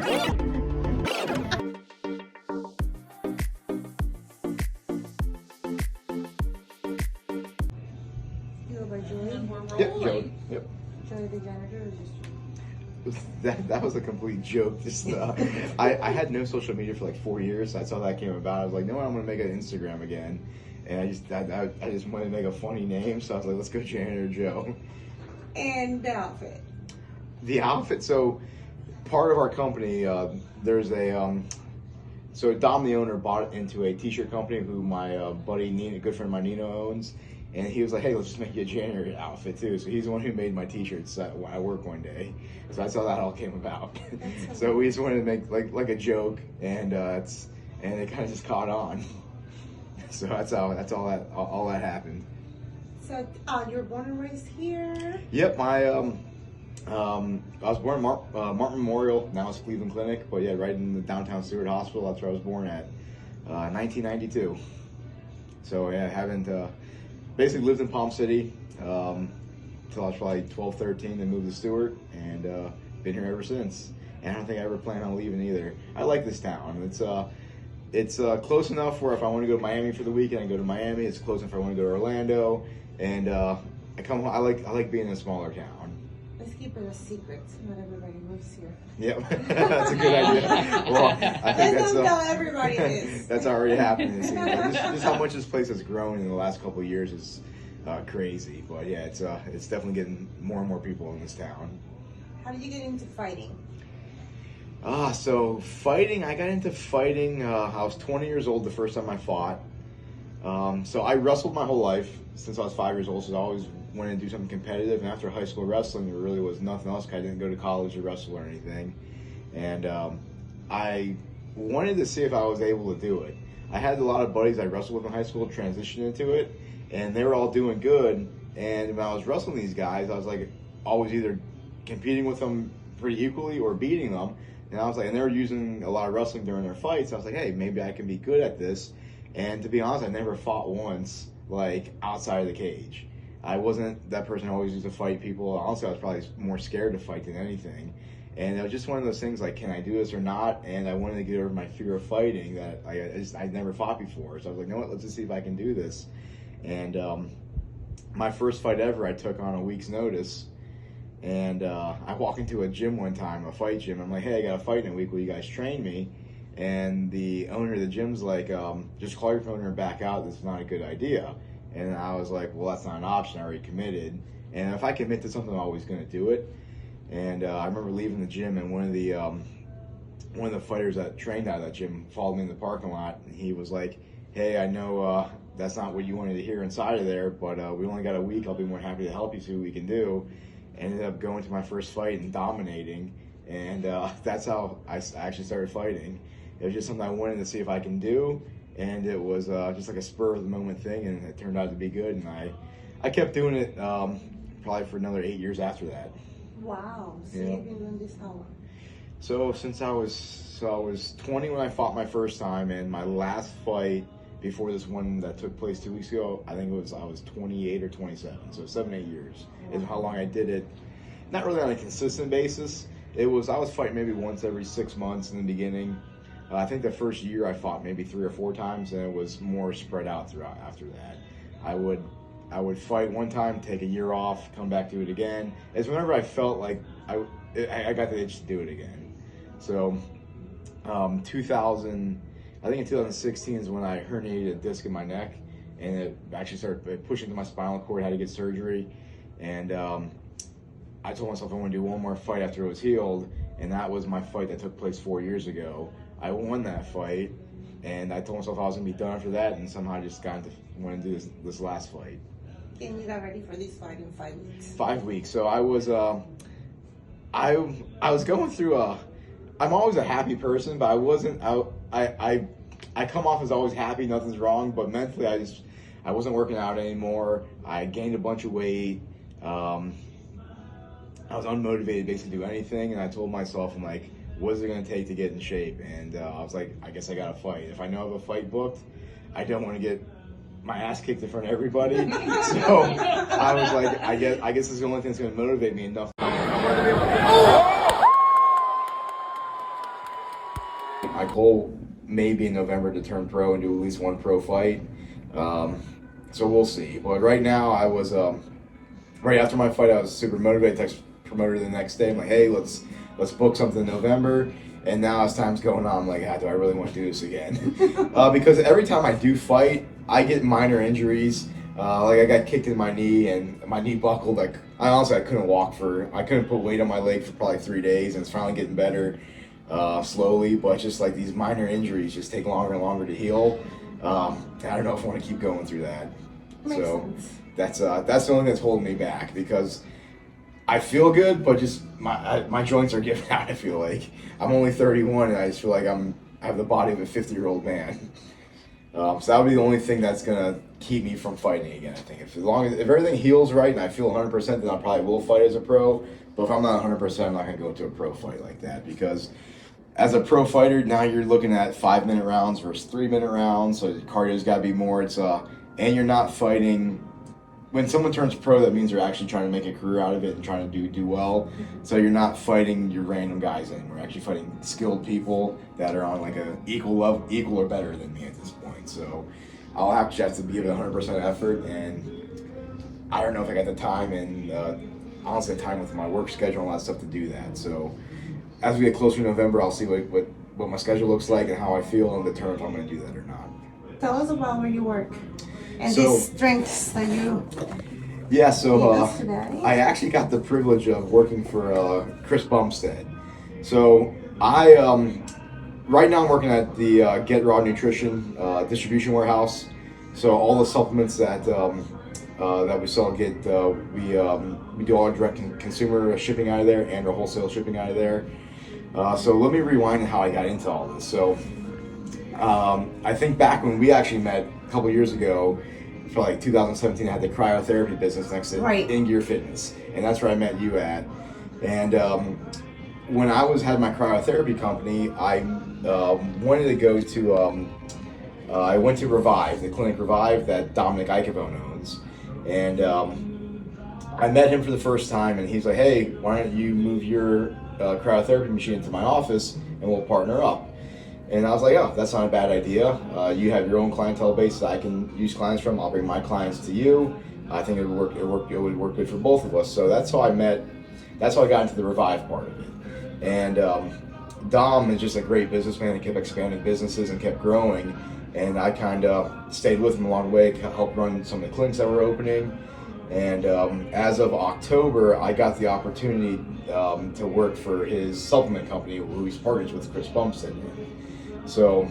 By Joey? Yep, Joe. Yep. Joey the janitor or just That was a complete joke. Just I had no social media for like 4 years. That's how that came about. I was like, no, I'm gonna make an Instagram again, and I just wanted to make a funny name. So I was like, let's go Janitor Joe. And the outfit. The outfit. So part of our company, there's a so Dom, the owner, bought into a t-shirt company who my buddy Nina, good friend of mine, Munao, owns. And he was like, hey, let's just make you a janitor outfit too. So he's the one who made my t-shirts at work one day. So that's how that all came about. So we just wanted to make like a joke, and it kind of just caught on. So that's all that happened. So you were born and raised here? Yep, I was born in Martin Memorial, now it's Cleveland Clinic, but yeah, right in the downtown Stewart Hospital. That's where I was born at, 1992. So yeah, I haven't basically lived in Palm City till I was probably 12, 13, then moved to Stewart, and been here ever since. And I don't think I ever plan on leaving either. I like this town. It's close enough where if I want to go to Miami for the weekend, I go to Miami. It's close enough if I want to go to Orlando, and I like being in a smaller town. Let's keep it a secret. Not everybody moves here. Yep, that's a good idea. Well, I think Let's don't tell everybody this. That's already happening. Just how much this place has grown in the last couple of years is crazy. But yeah, it's definitely getting more and more people in this town. How did you get into fighting? So fighting, I got into fighting. I was 20 years old the first time I fought. So I wrestled my whole life since I was 5 years old. So I always wanted to do something competitive. And after high school wrestling, there really was nothing else. I didn't go to college to wrestle or anything. And I wanted to see if I was able to do it. I had a lot of buddies I wrestled with in high school transition into it, and they were all doing good. And when I was wrestling these guys, I was like always either competing with them pretty equally or beating them. And I was like, and they were using a lot of wrestling during their fights. I was like, hey, maybe I can be good at this. And to be honest, I never fought once, like outside of the cage. I wasn't that person who always used to fight people. Honestly, I was probably more scared to fight than anything. And it was just one of those things like, can I do this or not? And I wanted to get over my fear of fighting that I'd never fought before. So I was like, you know what, let's just see if I can do this. And my first fight ever, I took on a week's notice. And I walk into a gym one time, a fight gym. I'm like, hey, I got a fight in a week. Will you guys train me? And the owner of the gym's like, just call your owner and back out. This is not a good idea. And I was like, well, that's not an option. I already committed. And if I commit to something, I'm always going to do it. And I remember leaving the gym, and one of the fighters that trained out of that gym followed me in the parking lot. And he was like, hey, I know that's not what you wanted to hear inside of there, but we only got a week. I'll be more happy to help you, see what we can do. Ended up going to my first fight and dominating. And that's how I actually started fighting. It was just something I wanted to see if I can do. And it was just like a spur of the moment thing, and it turned out to be good. And I kept doing it probably for another 8 years after that. Wow. So Yeah. you've been doing this how long? So since I was 20 when I fought my first time, and my last fight before this one that took place 2 weeks ago, I think I was 28 or 27. So 7, 8 years is how long I did it. Not really on a consistent basis. I was fighting maybe once every 6 months in the beginning. I think the first year I fought maybe 3 or 4 times, and it was more spread out throughout after that. I would fight one time, take a year off, come back to it again. It's whenever I felt like I got the itch to do it again. So 2000, I think in 2016 is when I herniated a disc in my neck, and it actually started pushing to my spinal cord. I had to get surgery, and I told myself I want to do one more fight after it was healed, and that was my fight that took place 4 years ago. I won that fight, and I told myself I was going to be done after that, and somehow I just wanted to do this last fight. And you got ready for this fight in 5 weeks? 5 weeks. So I was going through I'm always a happy person, but I wasn't. I come off as always happy, nothing's wrong, but mentally I wasn't working out anymore. I gained a bunch of weight. I was unmotivated basically to do anything, and I told myself, I'm like, what is it going to take to get in shape? And I was like, I guess I got to fight. If I know I have a fight booked, I don't want to get my ass kicked in front of everybody. So I was like, I guess this is the only thing that's going to motivate me enough. my goal may be in November to turn pro and do at least one pro fight. So we'll see. But right now, I was right after my fight, I was super motivated. Text promoter the next day. I'm like, hey, let's book something in November. And now as time's going on, I'm like, do I really want to do this again? Because every time I do fight, I get minor injuries. Like I got kicked in my knee and my knee buckled. Like I couldn't I couldn't put weight on my leg for probably 3 days, and it's finally getting better slowly. But just like these minor injuries just take longer and longer to heal. I don't know if I want to keep going through that. Makes sense. That's the only thing that's holding me back, because I feel good, but just my joints are giving out. I feel like I'm only 31, and I just feel like I have the body of a 50-year-old man. So that would be the only thing that's gonna keep me from fighting again. I think if everything heals right and I feel 100%, then I probably will fight as a pro. But if I'm not 100%, I'm not gonna go to a pro fight like that, because as a pro fighter, now you're looking at 5-minute rounds versus 3-minute rounds. So cardio's got to be more. And you're not fighting. When someone turns pro, that means they're actually trying to make a career out of it and trying to do well. So you're not fighting your random guys anymore. You're actually fighting skilled people that are on like a equal or better than me at this point. So I'll have to give it 100% effort, and I don't know if I got the time and honestly the time with my work schedule and all that stuff to do that. So as we get closer to November, I'll see what my schedule looks like and how I feel, and determine if I'm going to do that or not. Tell us about where you work and So- these strengths that you. Yeah, so Yesterday. I actually got the privilege of working for Chris Bumstead. So I right now I'm working at the Get Raw Nutrition distribution warehouse. So all the supplements that we sell we do all our direct consumer shipping out of there and our wholesale shipping out of there. So let me rewind how I got into all this. So I think back when we actually met a couple years ago, for like 2017, I had the cryotherapy business next to In Gear Fitness, and that's where I met you at. And when I had my cryotherapy company, I wanted to go to I went to Revive, the clinic Revive that Domenic Lacovone owns, and I met him for the first time, and he's like, "Hey, why don't you move your cryotherapy machine into my office, and we'll partner up." And I was like, "Oh, that's not a bad idea. You have your own clientele base that I can use clients from. I'll bring my clients to you. I think it would work good for both of us." So that's how I met. That's how I got into the Revive part of it. And Dom is just a great businessman. He kept expanding businesses and kept growing. And I kind of stayed with him along the way, helped run some of the clinics that were opening. And as of October, I got the opportunity to work for his supplement company, who he's partners with Chris Bumstead. So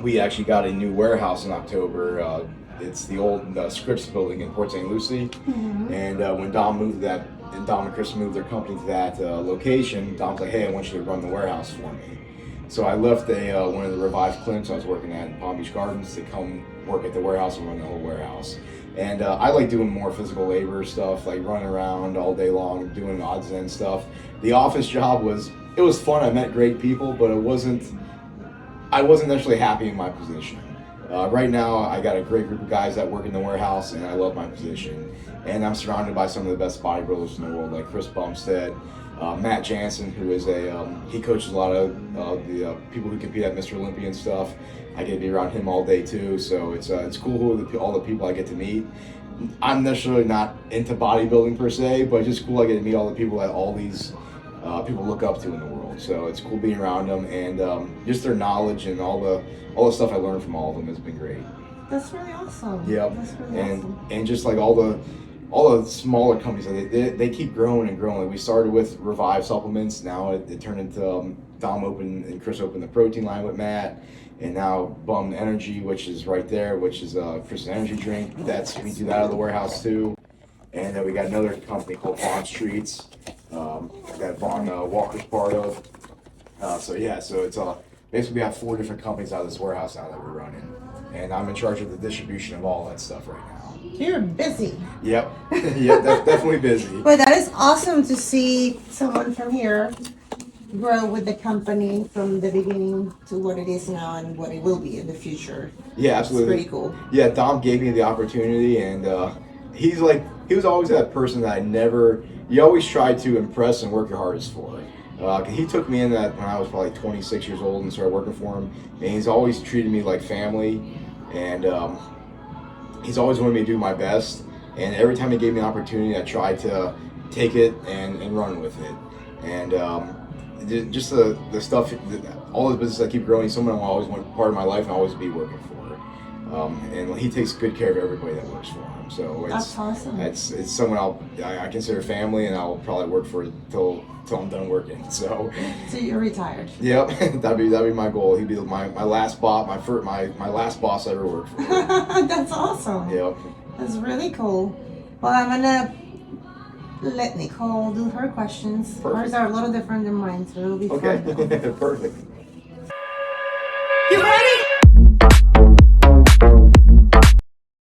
we actually got a new warehouse in October. It's the old Scripps building in Port St. Lucie. Mm-hmm. And when Dom and Chris moved their company to that location, Dom's like, "Hey, I want you to run the warehouse for me." So I left one of the Revive clinics I was working at in Palm Beach Gardens to come work at the warehouse and run the whole warehouse. And I like doing more physical labor stuff, like running around all day long, doing odds and ends stuff. The office job was fun. I met great people, but I wasn't necessarily happy in my position. Right now, I got a great group of guys that work in the warehouse, and I love my position. And I'm surrounded by some of the best bodybuilders in the world, like Chris Bumstead, Matt Jensen, who is he coaches a lot of the people who compete at Mr. Olympia and stuff. I get to be around him all day too, so it's cool all the people I get to meet. I'm necessarily not into bodybuilding per se, but it's just cool I get to meet all the people that all these people look up to in the world. So it's cool being around them, and just their knowledge and all the stuff I learned from all of them has been great. That's really awesome. Yep. That's really awesome. And just like all the smaller companies, they keep growing and growing. Like we started with Revive supplements, now it turned into Dom opened and Chris opened the protein line with Matt, and now Bum Energy, which is right there, which is Chris's energy drink. We do that out of the warehouse too. And then we got another company called Vaughn Streets that Vaughn Walker's part of. So it's basically we have 4 different companies out of this warehouse now that we're running, and I'm in charge of the distribution of all that stuff right now. You're busy. Yep, that's definitely busy. But that is awesome to see someone from here grow with the company from the beginning to what it is now and what it will be in the future. Yeah, absolutely. It's pretty cool. Yeah, Dom gave me the opportunity, and he was always that person that you always try to impress and work your hardest for. He took me in that when I was probably 26 years old and started working for him. And he's always treated me like family, and he's always wanted me to do my best. And every time he gave me an opportunity, I tried to take it and run with it. And just the stuff, all the business I keep growing, someone I always want part of my life and always be working for. And he takes good care of everybody that works for him. So That's awesome. It's someone I consider family, and I'll probably work for till I'm done working. So you're retired. Yep, that'd be my goal. He'd be my last boss, my last boss I ever worked for. That's awesome. Yep. That's really cool. Well, I'm gonna let Nicole do her questions. Perfect. Hers are a little different than mine, so it'll be Okay, fun. perfect.